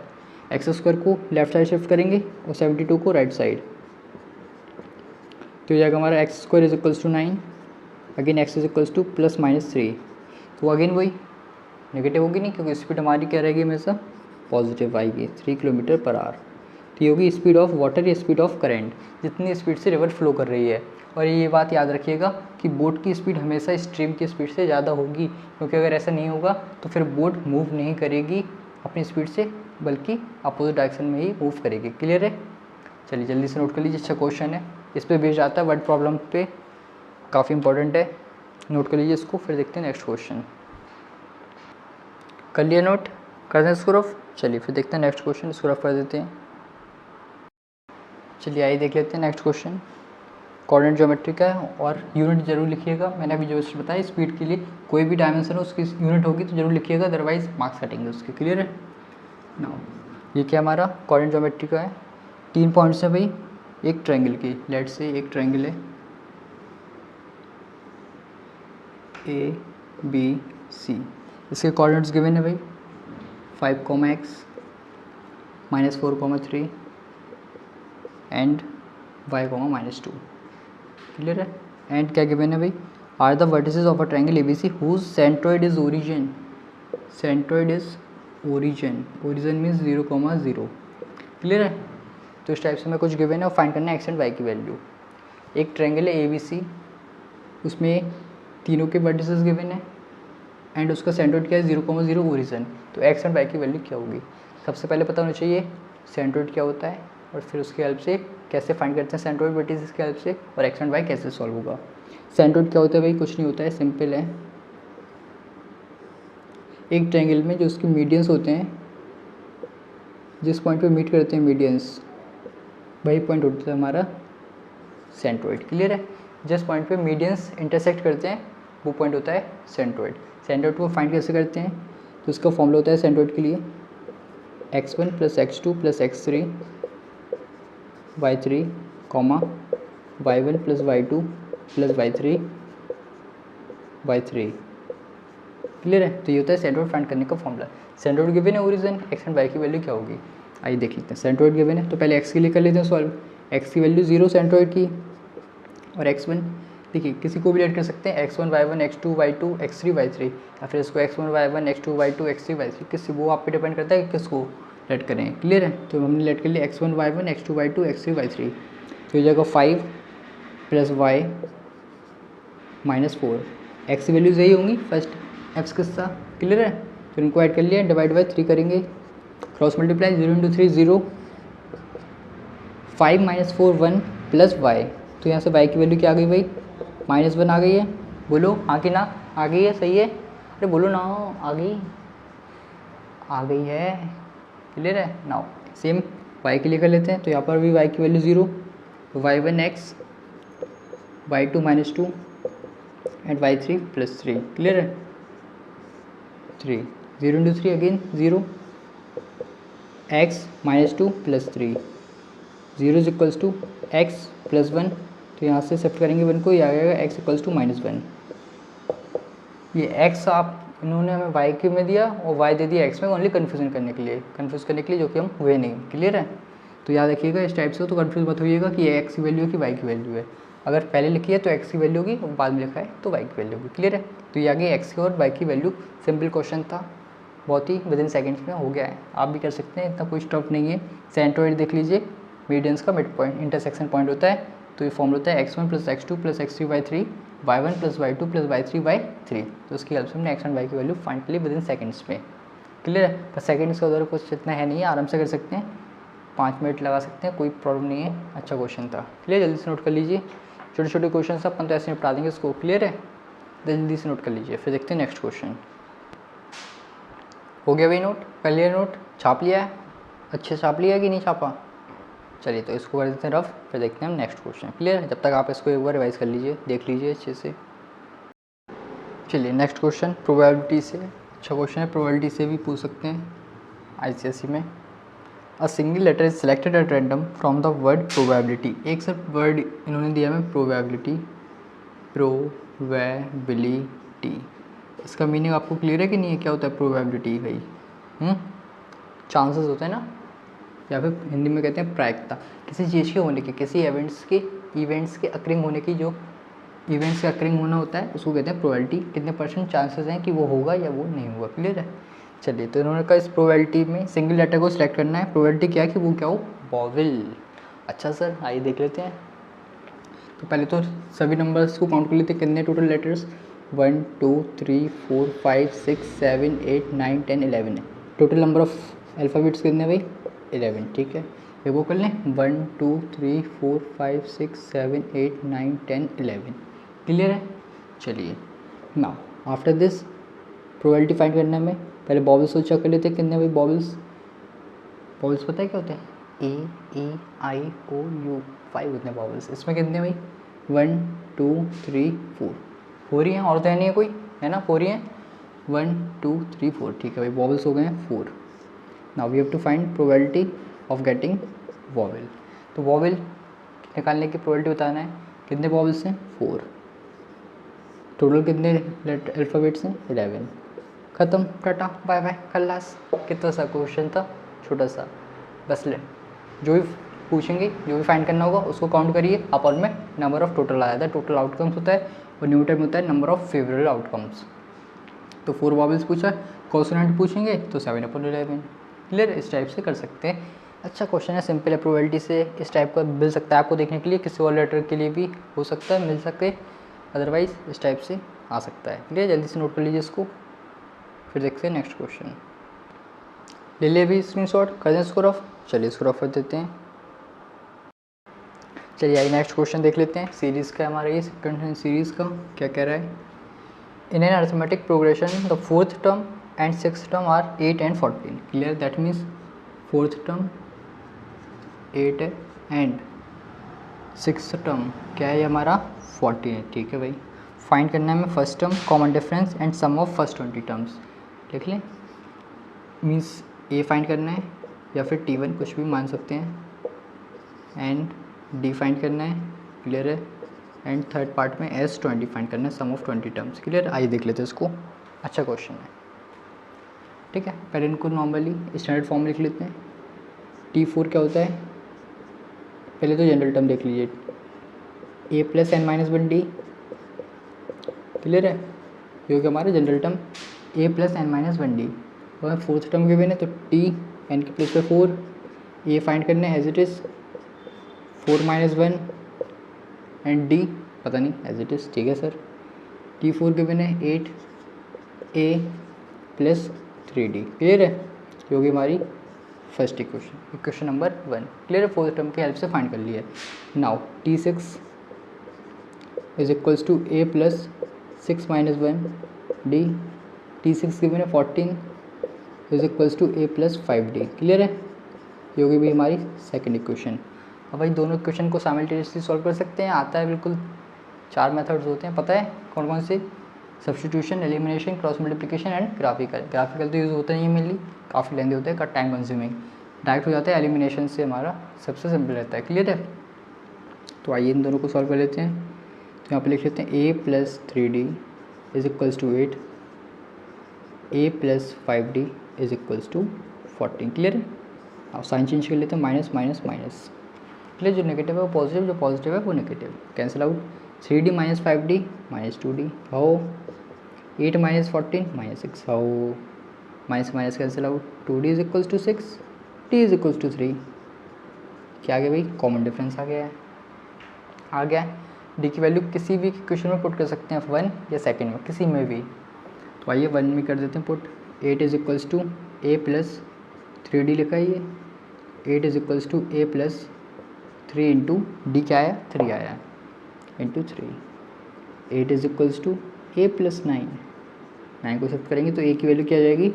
x² को लेफ्ट साइड शिफ्ट करेंगे और 72 को राइट साइड, तो हो जाएगा हमारा x² is equals to 9, again x is equals to +-3। तो अगेन वही नेगेटिव होगी नहीं, क्योंकि स्पीड हमारी क्या रहेगी? हमेशा पॉजिटिव आएगी, 3 किलोमीटर पर आवर। तो ये होगी स्पीड ऑफ वाटर या स्पीड ऑफ करंट, जितनी स्पीड से रिवर फ्लो कर रही है। और ये बात याद रखिएगा कि बोट की स्पीड हमेशा स्ट्रीम की स्पीड से ज़्यादा होगी, क्योंकि अगर ऐसा नहीं होगा तो फिर बोट मूव नहीं करेगी अपनी स्पीड से, बल्कि अपोजिट डायरेक्शन में ही मूव करेगी। क्लियर है? चलिए जल्दी से नोट कर लीजिए, अच्छा क्वेश्चन है। इस पर बेस्ड आता है वर्ड प्रॉब्लम पे, काफ़ी इंपॉर्टेंट है, नोट कर लीजिए इसको। फिर देखते हैं नेक्स्ट क्वेश्चन। कर लिया नोट, कर दें इसको रफ। चलिए फिर देखते हैं नेक्स्ट क्वेश्चन, इसको रफ कर देते हैं। चलिए आइए देख लेते हैं नेक्स्ट क्वेश्चन। कोऑर्डिनेट ज्योमेट्री का है और यूनिट जरूर लिखिएगा। मैंने अभी जो बताया स्पीड के लिए कोई भी डायमेंशन हो उसकी यूनिट होगी तो जरूर लिखिएगा, अदरवाइज मार्क्स कटेंगे उसके। क्लियर है ना। ये क्या हमारा कोऑर्डिनेट ज्योमेट्री का है, 3 पॉइंट्स है भाई एक ट्रायंगल की। लेट से एक ट्रायंगल है ABC, इसके कोऑर्डिनेट्स गिवन है भाई 5, x -4, 3 एंड y, -2। क्लियर है। एंड क्या गिवन है भाई, are the vertices of a triangle ABC whose centroid is origin. Centroid is origin, origin means 0, 0। Clear है। तो इस टाइप से मैं कुछ गिवन है और फाइंड करना है x एंड y की वैल्यू। एक ट्रायंगल है ABC, उसमें तीनों के वर्टिसेस गिवन है एंड उसका सेंट्रोइड क्या है 0, 0 ओरिजिन। तो x एंड y की वैल्यू क्या होगी, सबसे पहले पता होना चाहिए सेंट्रोइड क्या होता है और फिर उसकी हेल्प से कैसे फाइंड करते हैं सेंट्रोइड वर्टिसेस की हेल्प से, और x एंड y कैसे सॉल्व होगा। सेंट्रोइड क्या होता है भाई, कुछ नहीं होता है, सिंपल है। एक ट्रायंगल में जो उसके मीडियंस होते हैं, जिस पॉइंट पे मीट करते हैं मीडियंस, वही पॉइंट होता है हमारा सेंट्रोइड। क्लियर है। जिस पॉइंट पे मीडियंस इंटरसेक्ट करते हैं वो पॉइंट होता है सेंट्रोइड। सेंट्रोइड को फाइंड कैसे करते हैं, तो उसका फॉर्मूला होता है सेंट्रोइड के लिए x1 + x2 + x3 y3, y1 + y2 + y3 y3। Clear है। तो ये होता है सेंट्रोइड फाइंड करने का फॉर्मूला। सेंट्रोइड गिवन है ओरिजिन, x एंड y की वैल्यू क्या होगी आइए देख लेते हैं। सेंट्रोइड गिवन है तो पहले x के लिए कर लेते हैं सॉल्व। x की वैल्यू 0 सेंट्रोइड की और x1 देखिए किसी को भी लेट कर सकते हैं, x1 y1 x2 y2 x3 y3, या फिर इसको x1 y1 x2 y2 x3 y3, किसी वो आप पे डिपेंड करता है कि किसको लेट करें। क्लियर है। तो हमने लेट कर लिया x1 y1 x2 y2 x3 y3, तो ये जगह 5 + y -4, x की वैल्यूज यही होंगी फर्स्ट x किस्सा। क्लियर है। तो इनको ऐड कर लिया, डिवाइड बाई 3 करेंगे, क्रॉस मल्टीप्लाई 0 × 3 0, 5 -4 1 + y। तो यहाँ से y की वैल्यू क्या आ गई भाई, -1 आ गई है। बोलो हाँ कि ना, आ गई है, सही है। अरे बोलो ना, आ गई है। क्लियर है। नाउ सेम y के लिए कर लेते हैं। तो यहाँ पर भी y की value 0, y1 x, y2 -2 and y3 + 3। Clear है। 3 0 × 3 अगेन 0, x -2 + 3, 0 = x + 1। तो यहाँ से शिफ्ट करेंगे 1 को, ये आ जाएगा x = -1। ये x आप इन्होंने हमें y के में दिया और y दे दिया x में, ओनली कन्फ्यूजन करने के लिए, जो कि हम हुए नहीं। क्लियर है। तो याद रखिएगा इस टाइप से, तो कन्फ्यूज मत होइएगा कि ये x की वैल्यू है कि y की वैल्यू है। अगर पहले लिखी है तो x की वैल्यू होगी, बाद में लिखा है तो y की वैल्यू होगी। क्लियर है। तो ये आगे x की और y की वैल्यू, सिंपल क्वेश्चन था, बहुत ही विदिन सेकेंड्स में हो गया है। आप भी कर सकते हैं, इतना कोई टफ नहीं है। सेंट्रोइड देख लीजिए, मीडियंस का मिड पॉइंट इंटरसेक्शन पॉइंट होता है। तो ये फॉर्म होता है x1 + x2 + x3 y3, y1 + y2 + y3 y3। तो उसकी हेल्प से हमने x एंड y की वैल्यू फाइंड कर ली विदिन सेकेंड्स में। क्लियर है। पर सेकेंड्स का उधर कुछ इतना है नहीं है, आराम से कर सकते हैं, 5 मिनट लगा सकते हैं, कोई प्रॉब्लम नहीं है। अच्छा क्वेश्चन था। क्लियर, जल्दी से नोट कर लीजिए। छोटे छोटे क्वेश्चन सब अपन तो ऐसे निपटा देंगे इसको। क्लियर है। जल्दी से नोट कर लीजिए। फिर देखते हैं नेक्स्ट क्वेश्चन। हो गया भाई नोट, कर लिया नोट, छाप लिया है, अच्छे से छाप लिया है कि नहीं छापा। चलिए तो इसको कर देते हैं रफ, फिर देखते हैं हम नेक्स्ट क्वेश्चन। क्लियर है। जब तक आप इसको एक बार रिवाइज कर लीजिए, देख लीजिए अच्छे से। चलिए नेक्स्ट क्वेश्चन प्रोबेबिलिटी से। अच्छा क्वेश्चन है, प्रोबेबिलिटी से भी पूछ सकते हैं ICSE में। A single letter is selected at random from the word probability. एक सिर्फ वर्ड इन्होंने दिया है प्रोबेबिलिटी, प्रोबेबिलिटी। इसका मीनिंग आपको क्लियर है कि नहीं है, क्या होता है प्रोबेबिलिटी भाई। चांसेस होते हैं ना, या फिर हिंदी में कहते हैं प्रायिकता, किसी चीज़ के होने की, किसी इवेंट्स के अक्रिंग होने की, जो इवेंट्स का अक्रिंग होना होता है उसको कहते हैं प्रोबेबिलिटी। कितने % चांसेस हैं कि वो होगा या वो नहीं होगा। क्लियर है। चलिए तो इन्होंने कहा इस प्रोबेबिलिटी में सिंगल लेटर को सिलेक्ट करना है। प्रोबेबिलिटी क्या है कि वो क्या हो, वॉवेल। अच्छा सर आइए देख लेते हैं। तो पहले तो सभी नंबर्स को काउंट कर लेते हैं, कितने टोटल लेटर्स, 1 2 3 4 5 6 7 8 9 10 11 है। टोटल नंबर ऑफ अल्फ़ाबेट्स कितने भाई, 11। ठीक है। एक वो कर लें 1 2 3 4 5 6 7 8 9 10 11। क्लियर है। चलिए now after this probability find करने में पहले बॉबल्स को चेक कर लेते हैं कितने भाई बॉबल्स पता है क्या होते हैं A E I O U 5 होते हैं बॉबल्स। इसमें कितने भाई 1 2 3 4 4 ही हैं और तो है नहीं है कोई, है ना 4 ही हैं 1 2 3 4। ठीक है भाई बॉबल्स हो गए हैं 4। Now we have to find probability of getting vowel. तो वॉवेल निकालने की प्रोबेबिलिटी बताना है कितने वॉवेल्स हैं 4। टोटल कितने अल्फ़ाबेट्स हैं 11। ख़त्म, टाटा बाय बाय खल्लास। कितना सा क्वेश्चन था, छोटा सा, बस ले जो भी पूछेंगे जो भी फाइंड करना होगा उसको काउंट करिए, आप और में नंबर ऑफ टोटल आ जाता है, टोटल आउटकम्स होता है और न्यू टाइम होता है नंबर ऑफ फेवरेबल आउटकम्स। तो 4 वॉवेल्स पूछा, कॉन्सोनेंट पूछेंगे तो 7/11। क्लियर, इस टाइप से कर सकते हैं। अच्छा क्वेश्चन है, सिंपल है, प्रोबेबिलिटी से इस टाइप का मिल सकता है आपको देखने के लिए, किसी और लेटर के लिए भी हो सकता है मिल सकते, अदरवाइज इस टाइप से आ सकता है। क्लियर, जल्दी से नोट कर लीजिए इसको, फिर देखते हैं नेक्स्ट क्वेश्चन। ले लिए अभी स्क्रीनशॉट, कर दें स्कोर ऑफ। चलिए स्कोर ऑफ कर देते हैं। चलिए आइए नेक्स्ट क्वेश्चन देख लेते हैं। सीरीज़ का हमारा ये सेकंड सीरीज़ का क्या कह रहा है। In an arithmetic progression the 4th term and 6th term are 8 and 14। Clear, that means 4th term 8 है एंड 6th टर्म क्या है हमारा 14 है। ठीक है भाई, फाइंड करना है हमें first term common difference and sum of first 20 terms. लिख लें, मीन्स ए फाइंड करना है या फिर T1 कुछ भी मान सकते हैं, एंड डी फाइंड करना है। क्लियर है, एंड थर्ड पार्ट में S20 फाइंड करना है, सम ऑफ 20 टर्म्स। क्लियर, आइए देख लेते हैं इसको। अच्छा क्वेश्चन है, ठीक है। पहले इनको नॉर्मली स्टैंडर्ड फॉर्म लिख लेते हैं। T4 क्या होता है, पहले तो जनरल टर्म देख लीजिए, A + n-1D। क्लियर है, क्योंकि हमारा जनरल टर्म A + n-1D और 4th टर्म के बिना तो T n के प्लेस पे 4, A फाइंड करना है as it is 4 - 1 and D पता नहीं एज इट इज़। ठीक है सर, T4 के बिना 8A + 3D। क्लियर है, क्योंकि हमारी फर्स्ट इक्वेशन नंबर 1। क्लियर है, 4th टर्म की हेल्प से फाइंड कर लिया है। Now T6 is equals to A + 6 - 1 D। T6 के बिना 14 is equals to A + 5D। Clear है, ये होगी भी हमारी सेकंड इक्वेशन। अब भाई दोनों इक्वेशन को साइमल्टेनियसली सॉल्व कर सकते हैं, आता है बिल्कुल। 4 मेथड्स होते हैं, पता है कौन कौन से, substitution, elimination, cross multiplication and graphical. Graphical तो यूज़ होता नहीं है मेनली, काफ़ी लेंदी होता है, का टाइम कंज्यूमिंग। डायरेक्ट हो जाता है एलिमिनेशन से, हमारा सबसे सिंपल रहता है। क्लियर है, तो आइए इन दोनों को सॉल्व कर लेते हैं। तो यहाँ पे लिख लेते हैं A + 3D is equals to 8, A + 5D is equals to 14। Clear है, अब साइन चेंज कर लेते हैं, माइनस माइनस माइनस। क्लियर, जो नेगेटिव है वो पॉजिटिव, जो पॉजिटिव है वो negative, cancel out. 3D - 5D -2D how, 8 - 14 -6 how, minus minus cancel out. 2D is equals to 6, D is equals to 3। क्या आ गया भाई, कॉमन डिफरेंस आ गया है। आ गया डी की वैल्यू किसी भी क्वेश्चन में पुट कर सकते हैं, 1 या सेकंड में, किसी में भी। तो आइए 1 में कर देते हैं put. 8 is equals to A + 3D लिखा है ये, 8 is equals to A + 3 into D क्या आया 3 आया into 3। 8 is equals to A + 9, 9 को शिफ्ट करेंगे तो A की वैल्यू क्या आ जाएगी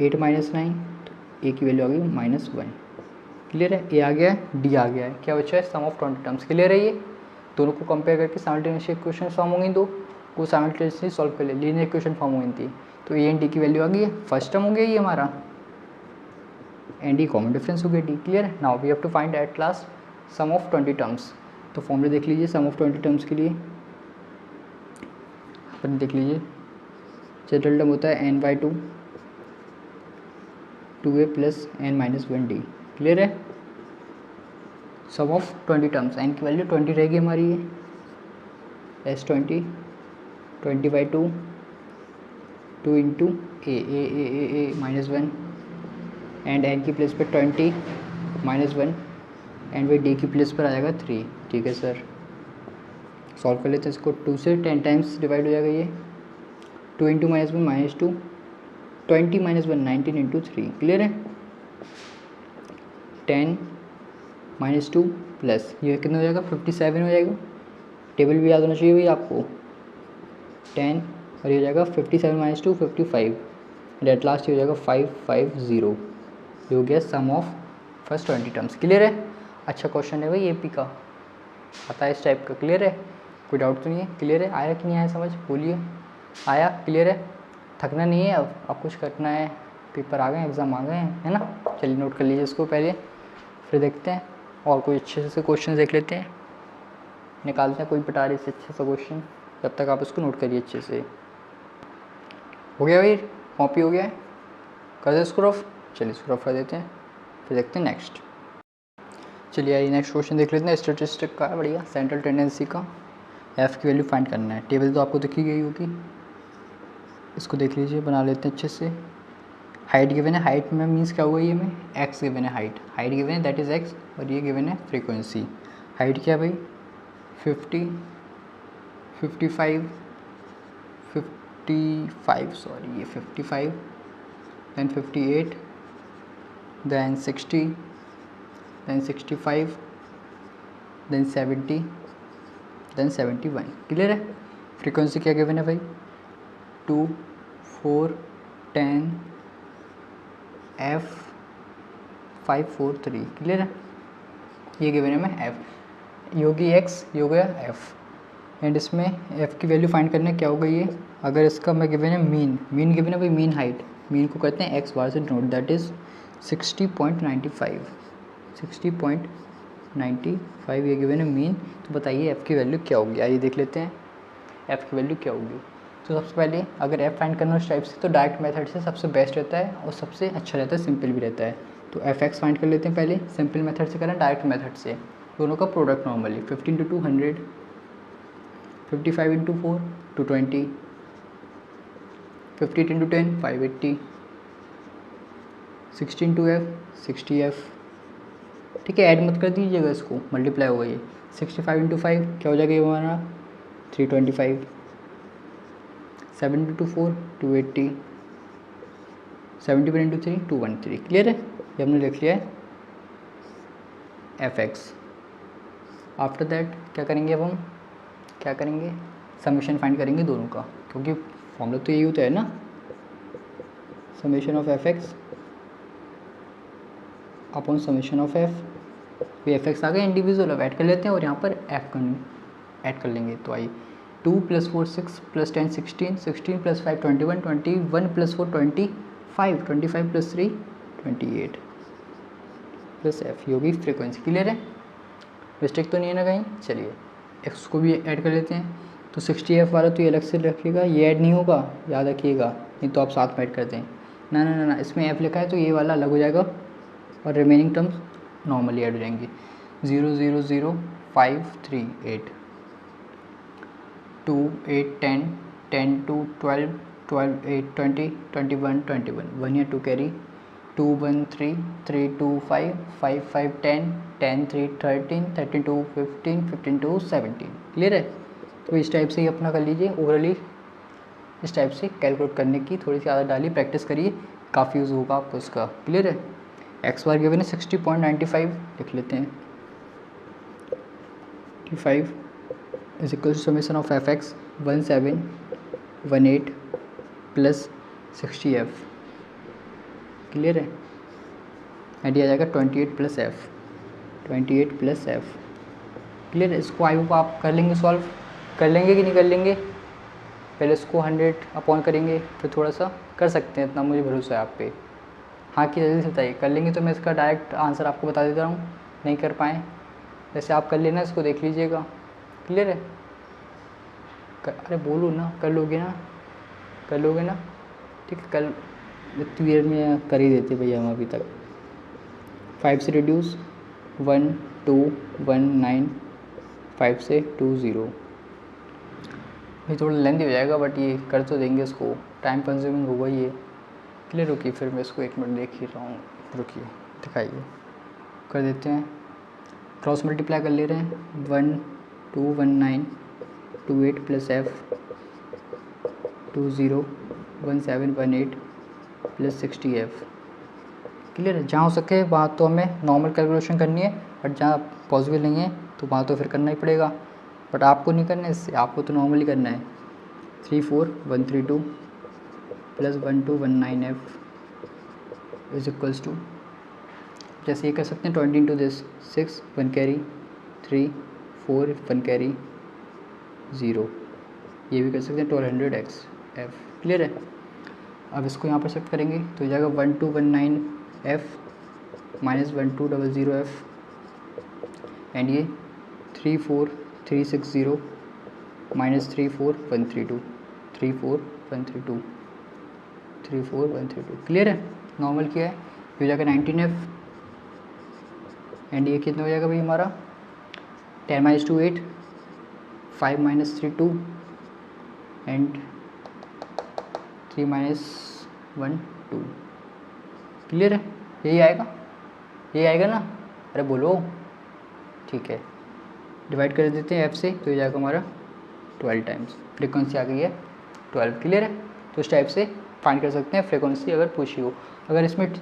8 - 9, तो A की वैल्यू आ गई -1। क्लियर है, ए आ गया है, डी आ गया है, क्या बचा है सम ऑफ 20 टर्म्स। क्लियर है, ये दोनों को कंपेयर करके साइमल्टेनियसली इक्वेशन फॉर्म होंगी, दो को साइमल्टेनियसली सॉल्व कर ले, लीनियर इक्वेशन फॉर्म हुई थी। तो ए एंड डी की वैल्यू आ गई है, फर्स्ट टर्म हो गया ये हमारा, एंड डी कॉमन डिफरेंस हो गया डी। क्लियर है, now we have to find at last sum of 20 terms. तो फॉर्मूला देख लीजिए सम ऑफ 20 टर्म्स के लिए, अपन देख लीजिए जनरल टर्म होता है n/2 2A + n-1D। क्लियर है, सम ऑफ 20 टर्म्स, एन की वैल्यू 20 रहेगी हमारी, ये S20 20/2 2 into a -1 and n की प्लेस पे 20 -1 एंड वे डी की प्लेस पर आ जाएगा 3। ठीक है सर, सॉल्व कर लेते हैं इसको। 2 से 10 टाइम्स डिवाइड हो जाएगा ये, 2 इंटू -1 -2 20 - 1 19 इंटू 3। क्लियर है, 10 माइनस 2 प्लस ये कितना हो जाएगा 57 हो जाएगा। टेबल भी याद होना चाहिए भैया आपको। 10 और ये हो जाएगा 57 माइनस 2 55 एंड एट लास्ट ये हो जाएगा 550। ये हो गया सम ऑफ फर्स्ट 20 टर्म्स। क्लियर है? अच्छा क्वेश्चन है भाई एपी का, आता है इस टाइप का। क्लियर है? कोई डाउट तो नहीं है? क्लियर है? आया कि नहीं आया समझ? बोलिए आया? क्लियर है? थकना नहीं है अब कुछ करना है, पेपर आ गए, एग्ज़ाम आ गए हैं, है ना। चलिए नोट कर लीजिए इसको पहले, फिर देखते हैं और कोई अच्छे से क्वेश्चन देख लेते हैं, निकालते हैं कोई पटारे से अच्छे सा क्वेश्चन। जब तक आप इसको नोट करिए अच्छे से। हो गया भाई? कॉपी हो गया है? कर दे इसको रफ। चलिए इसको रफ कर देते हैं, फिर देखते हैं नेक्स्ट। चलिए आइए नेक्स्ट क्वेश्चन देख लेते हैं। स्टैटिस्टिक का है, बढ़िया, सेंट्रल टेंडेंसी का। एफ़ की वैल्यू फाइंड करना है। टेबल तो आपको दिखी गई होगी, इसको देख लीजिए, बना लेते हैं अच्छे से। हाइट गिवन है, हाइट में मीन्स क्या हुआ, ये में एक्स गिवन है, हाइट गिवन है दैट इज़ एक्स, और ये गिवन है फ्रीक्वेंसी। हाइट क्या है भाई 50 55 55 सॉरी ये 55 then 58 then 60 then 65 then 70 then 71। Clear है? फ्रीक्वेंसी क्या गिवन है भाई 2 4 10 F 5 4 3। क्लियर है? ये गिवन है मैं F, योगी X ये हो गया F, एंड इसमें F की वैल्यू फाइंड करने क्या होगा ये, अगर इसका मैं गिवन है मीन गिवन है भाई, मीन हाइट, मीन को कहते हैं एक्स बार से डिनोट, दैट इज़ 60.95 60.95 ये गिवन है मीन। तो बताइए F की वैल्यू क्या होगी, आइए देख लेते हैं F की वैल्यू क्या होगी। तो सबसे पहले अगर F फाइंड करना उस टाइप से तो डायरेक्ट मेथड से सबसे बेस्ट रहता है और सबसे अच्छा रहता है, सिंपल भी रहता है। तो Fx फाइंड कर लेते हैं पहले, सिंपल मेथड से करें डायरेक्ट मेथड से, दोनों का प्रोडक्ट नॉर्मली 15 × 2 100 55 × 4 220 58 × 10 580 16 × F 60F। ठीक है, ऐड मत कर दीजिएगा इसको, मल्टीप्लाई होगा ये 65 × 5 क्या हो जाएगा ये हमारा 325 7 × 4 280 71 × 3 213। क्लियर है? ये हमने लिख लिया है Fx। आफ्टर दैट क्या करेंगे, अब हम क्या करेंगे, समेशन फाइंड करेंगे दोनों का, क्योंकि फॉर्मूला तो यही होता है ना, summation of Fx upon summation of F। ये Fx आ गया इंडिविजुअल, अब ऐड कर लेते हैं और यहाँ पर F ऐड कर लेंगे। तो आई 2 + 4 6 + 10 16 16 + 5 21 21 + 4 25 25 + 3 28 प्लस F, ये होगी फ्रीक्वेंसी। क्लियर है? मिस्टेक तो नहीं है ना कहीं? चलिए एक्स को भी ऐड कर लेते हैं। तो 60F वाला तो ये अलग से रखिएगा, ये ऐड नहीं होगा, याद रखिएगा, नहीं तो आप साथ में ऐड कर दें। ना ना ना ना, इसमें F लिखा है तो ये वाला अलग हो जाएगा और रिमेनिंग टर्म्स नॉर्मली ऐड हो जाएंगी। 0 0 0 5 3 8 2 8 10 10 2 12 12 8 20 21 21 1 year 2 carry 2 1 3 3 2 5 5 5 10 10 3 13 32 15 15 2 17। क्लियर है? तो इस टाइप से ही अपना कर लीजिए, ओवरली इस टाइप से कैलकुलेट करने की थोड़ी सी आदत डालिए, प्रैक्टिस करिए, काफ़ी यूज़ होगा आपको इसका। क्लियर है? एक्स बार गिवन है 60.95 लिख लेते हैं 5 is equal to summation of Fx 1718 plus 60F। Clear है? एंड ये आ जाएगा 28 + F 28 + F। क्लियर है? इसको आई होप आप कर लेंगे, सॉल्व कर लेंगे कि नहीं कर लेंगे। पहले इसको 100 अपॉन करेंगे, फिर थोड़ा सा कर सकते हैं, इतना मुझे भरोसा है आप पे। हाँ कि जल्दी से बताइए, कर लेंगे तो मैं इसका डायरेक्ट आंसर आपको बता देता हूँ, नहीं कर पाएँ जैसे आप कर लेना, इसको देख लीजिएगा। क्लियर है? अरे बोलो ना, कर लोगे ना, कर लोगे ना? ठीक है, कल इतनी देर में कर ही देते भैया हम अभी तक। 5 से रिड्यूस 1 2 1 9 5 से 2 0। ये थोड़ा लेंथी हो जाएगा बट ये कर तो देंगे, इसको टाइम कंज्यूमिंग होगा ये। क्लियर? रुकिए फिर मैं इसको 1 मिनट देख ही रहा हूँ, रुकिए दिखाइए, कर देते हैं। क्रॉस मल्टीप्लाई कर ले रहे हैं 1 2 1 9 28 + F 2 0 1 7 1 8 प्लस 60F। क्लियर है। जहाँ हो सके वहाँ तो हमें नॉर्मल कैलकुलेशन करनी है, बट जहाँ पॉसिबल नहीं है तो वहाँ तो फिर करना ही पड़ेगा, बट आपको नहीं करना है, इससे आपको तो नॉर्मली करना है। 34132 plus 1219F is equals to, जैसे ये कर सकते हैं 20 इंटू दिस 6 1 कैरी 3 4 1 कैरी 0, ये भी कर सकते हैं 1200x F। क्लियर है। अब इसको यहाँ पर शिफ्ट करेंगे तो हो जाएगा 1219F माइनस 1200F एंड ये 34360 माइनस 34132 34132 34132। क्लियर है। नॉर्मल क्या है, ये हो जाएगा 19F एंड ये कितना हो जाएगा भाई हमारा 10 minus 2 8 5 minus 3 2 and 3 minus 1 2। Clear है। यही आएगा, यही आएगा ना, अरे बोलो। ठीक है, डिवाइड कर देते हैं F से तो ये जाएगा हमारा 12 टाइम्स, फ्रीक्वेंसी आ गई है 12। क्लियर है। तो इस टाइप से फाइंड कर सकते हैं फ्रीक्वेंसी अगर पूछी हो। अगर इसमें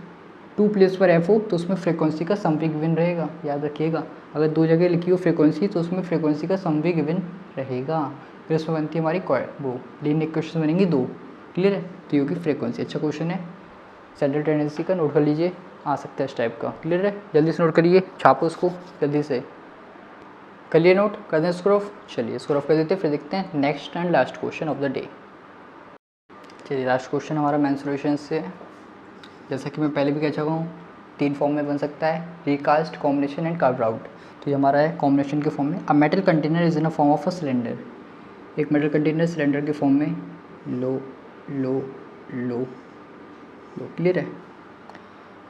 2 प्लेस पर F हो तो उसमें फ्रीक्वेंसी का सम भी गिवन रहेगा, याद रखिएगा। अगर 2 जगह लिखी हो फ्रीक्वेंसी तो उसमें फ्रीक्वेंसी का सम भी गिवन रहेगा। फिर उसमें बनती है हमारी वो लीनियर इक्वेशन बनेंगी 2। क्लियर है। तो ये होगी फ्रीक्वेंसी। अच्छा क्वेश्चन है, सेंट्रल टेंडेंसी का नोट कर लीजिए, आ सकता है इस टाइप का। क्लियर है। जल्दी से नोट करिए, छापो उसको जल्दी से, कर लिए नोट, कर दें स्कोर ऑफ। चलिए स्कोर ऑफ कर देते हैं, फिर देखते हैं next and last question of the day. चलिए लास्ट क्वेश्चन हमारा मेंस्ट्रुएशन से है। जैसा कि मैं पहले भी कह चुका हूँ 3 फॉर्म में बन सकता है, recast, combination and carve out. तो ये हमारा है कॉम्बिनेशन के फॉर्म में। A metal container is in a form of a cylinder, एक मेटल कंटेनर सिलेंडर के फॉर्म में लो लो लो लो। क्लियर है।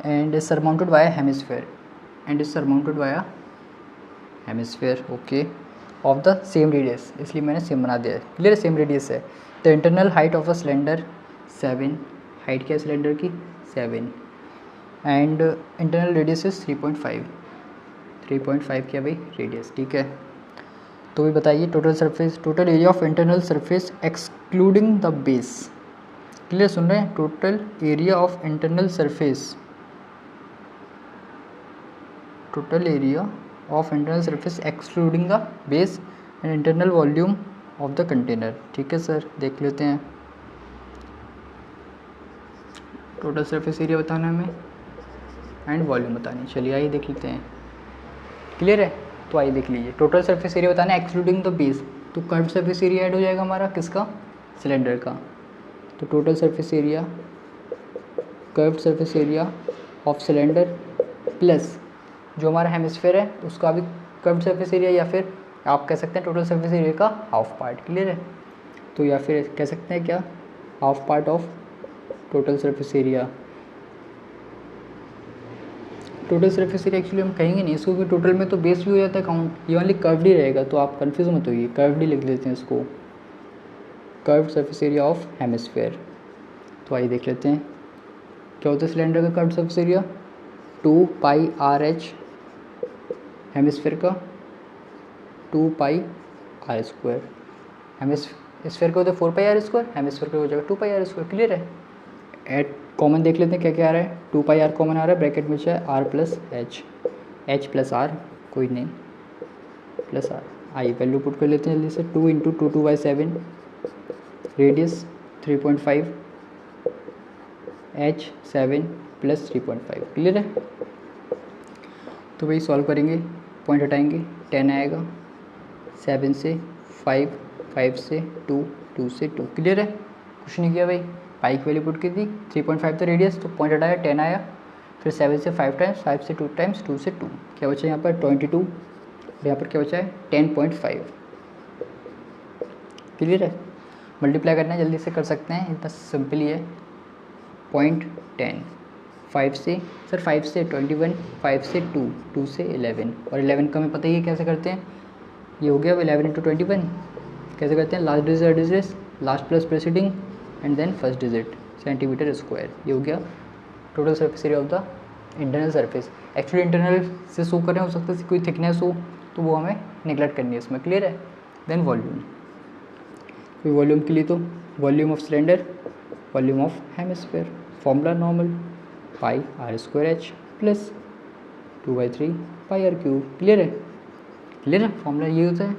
And is surmounted bye hemisphere, and is surmounted bye hemisphere okay of the same radius, इसलिए मैंने same बना दिया है। Clear है, सेम रेडियस है। The internal height of a cylinder 7, height क्या है सिलेंडर की 7, एंड इंटरनल रेडियस इज 3.5, 3.5 क्या भाई रेडियस। ठीक है। तो भी बताइए total surface, total area of internal surface excluding the base. Clear सुन रहे हैं, total area of internal surface, total area of internal surface excluding the base and internal volume of the container. ठीक है सर, देख लेते हैं। Total surface area बताना है हमें एंड वॉल्यूम बतानी है। चलिए आइए देख लेते हैं। क्लियर है। तो आइए देख लीजिए, टोटल सरफेस एरिया बताना है एक्सक्लूडिंग द बेस, तो कर्व सरफेस एरिया ऐड हो जाएगा हमारा किसका, सिलेंडर का। तो total surface area, curved surface area of cylinder plus जो हमारा हेमिस्फेयर है उसका भी कर्व्ड सरफेस एरिया, या फिर आप कह सकते हैं टोटल सरफेस एरिया का हाफ पार्ट। क्लियर है। तो या फिर कह सकते हैं क्या, half part of total surface area. Total surface area actually हम कहेंगे नहीं इसको, क्योंकि टोटल में तो बेस भी हो जाता है काउंट, ये ओनली कर्व्ड ही रहेगा, तो आप कंफ्यूज मत होइए, कर्व्ड ही लिख देते हैं इसको, curved surface area of hemisphere. तो आइए देख लेते हैं क्या होता है सिलेंडर का curved surface area, 2πRH, hemisphere का 2πr², हेमिस्फेयर का होता है 4πr², हेमिस्फेयर का हो जाएगा 2πr²। क्लियर है। एट कॉमन देख लेते हैं क्या क्या आ रहा है, 2πr कॉमन आ रहा है, ब्रैकेट में है r plus h, h plus r कोई नहीं प्लस आर। आइए वैल्यू पुट कर लेते हैं जल्दी से, 2 into 2 2/7, radius 3.5, h 7 plus 3.5। Clear है। तो भाई सॉल्व करेंगे, पॉइंट हटाएंगे, 10 आएगा, 7 से 5, 5 से 2, 2 से 2। क्लियर है। कुछ नहीं किया भाई, पाई की वैल्यू पुट की थी, 3.5 था रेडियस, तो पॉइंट हटाया 10 आया, फिर 7 से 5 टाइम्स, 5 से 2 टाइम्स, 2 से 2, क्या बचा यहाँ पर 22, और यहाँ पर क्या बचा है 10.5। क्लियर है। मल्टीप्लाई करना है जल्दी से कर सकते हैं, इतना सिंपल ही है। 0.10, 5 से सर 5 से 21, 5 से 2, 2 से 11, और 11 का हमें पता ही है कैसे करते हैं, ये हो गया 11 इंटू 21, कैसे करते हैं, last digit last plus preceding and then first digit centimetre square. ये हो गया total surface area of the internal surface. Actually internal से शो करें, हो सकता है कोई थिकनेस हो तो वो हमें निगलेक्ट करनी है इसमें। क्लियर है। देन वॉल्यूम, कोई वॉल्यूम के लिए तो volume of cylinder, volume of hemisphere, formula normal pi r square h plus 2/3 pi r cube. Clear है? क्लियर है? फॉर्मूला ये होता है।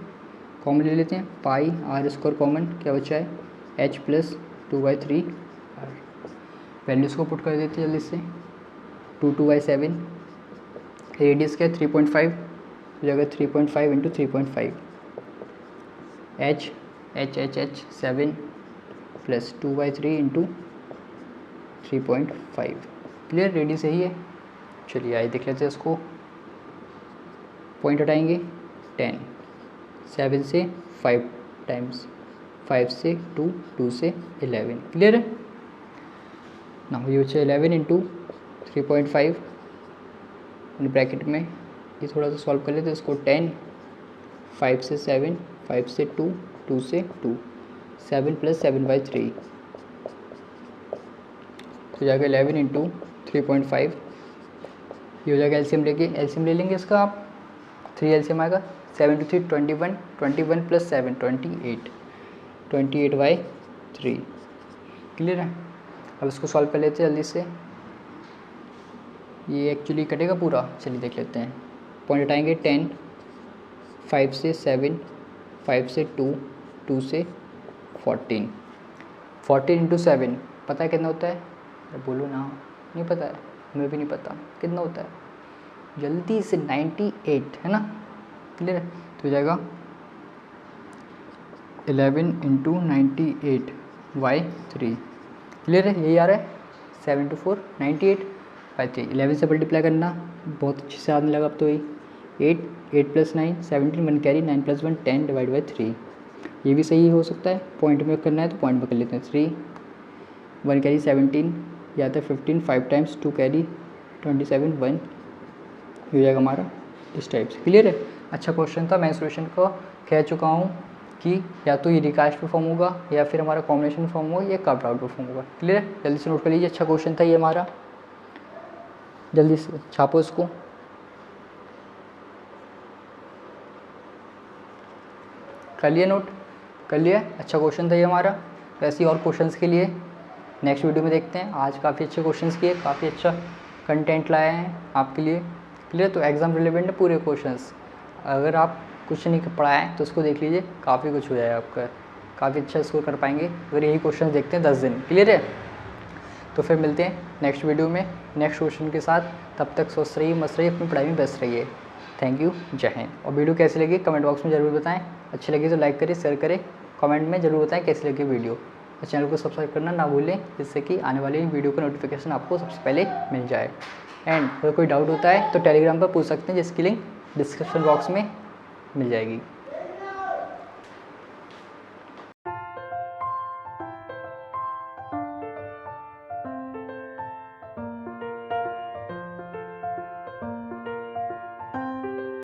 कॉमन ले लेते हैं, पाई आर स्क्वायर कॉमन, क्या बचा है एच प्लस 2/3 आर। वैल्यूज़ को पुट कर देते हैं जल्दी से। 2/7, रेडियस क्या है 3.5, जगह 3.5 into 3.5, h 7 plus 2/3 into 3.5। Clear? Radius यही है। चलिए आइए देख लेते हैं इसको। पॉइंट हटाएंगे 10, 7 से 5 टाइम्स, 5 से 2, 2 से 11। क्लियर है ना? ये बच्चा 11 इंटू 3.5 ब्रैकेट में, ये थोड़ा सा सॉल्व कर लेते हैं इसको। 10, 5 से 7, 5 से 2, 2 से 2, 7 प्लस 7/3, तो जाएगा 11 इंटू 3.5। ये हो जाएगा एलसीएम लेके, एलसीएम ले लेंगे इसका आप, 3 एलसीएम आएगा, 7 to 3 21, 21 प्लस 7 28, 28/3। क्लियर है? अब इसको सॉल्व कर लेते हैं जल्दी से। ये एक्चुअली कटेगा पूरा, चलिए देख लेते हैं। पॉइंट हटाएंगे 10, 5 से 7, 5 से 2, 2 से 14, 14 इंटू 7 पता है कितना होता है? अरे बोलो ना, नहीं पता है? हमें भी नहीं पता कितना होता है, जल्दी से 98 है ना? क्लियर है? तो हो जाएगा 11 इंटू 98/3। क्लियर है? यही आ रहा है 7 to 4 98/3। 11 से मल्टीप्लाई करना बहुत अच्छे से आने लगा अब तो। ये 8 plus 9 17, 1 carry, 9 plus 1 10 divide by 3। ये भी सही हो सकता है। पॉइंट में करना है तो पॉइंट में कर लेते हैं। 3, 1 कैरी 17, या था 15, 5 टाइम्स 2 कैरी 27, 1 हो जाएगा हमारा इस टाइप से। क्लियर है? अच्छा क्वेश्चन था। मैं सोल्यूशन को कह चुका हूँ कि या तो ये रिकास्ट पे फॉर्म होगा या फिर हमारा कॉम्बिनेशन फॉर्म होगा या कर्व्ड आउट पे फॉर्म होगा। क्लियर है? जल्दी से नोट कर लीजिए। अच्छा क्वेश्चन था ये हमारा, जल्दी से छापो इसको। कर लिया नोट? कर लिया? अच्छा क्वेश्चन था ये हमारा। वैसे ही और क्वेश्चंस के लिए नेक्स्ट वीडियो में देखते हैं। आज काफ़ी अच्छे क्वेश्चंस किए, काफ़ी अच्छा कंटेंट लाए हैं आपके लिए। क्लियर? तो एग्ज़ाम रिलेवेंट है पूरे क्वेश्चंस। अगर आप कुछ नहीं पढ़ाए हैं तो उसको देख लीजिए, काफ़ी कुछ हो जाएगा आपका, काफ़ी अच्छा स्कोर कर पाएंगे अगर यही क्वेश्चन देखते हैं 10 दिन। क्लियर है? तो फिर मिलते हैं नेक्स्ट वीडियो में नेक्स्ट क्वेश्चन के साथ। तब तक स्वस्थ रहिए, मस्त रहिए, अपनी पढ़ाई में व्यस्त रहिए। थैंक यू, जय हिंद। और वीडियो कैसी लगी कमेंट बॉक्स में ज़रूर बताएं। अच्छी लगी तो लाइक करें, शेयर करें, कमेंट में ज़रूर बताएं कैसी लगी वीडियो। और चैनल को सब्सक्राइब करना ना भूलें, जिससे कि आने वाली वीडियो का नोटिफिकेशन आपको सबसे पहले मिल जाए। एंड अगर कोई डाउट होता है तो टेलीग्राम पर पूछ सकते हैं, जिसकी लिंक डिस्क्रिप्शन बॉक्स में मिल जाएगी।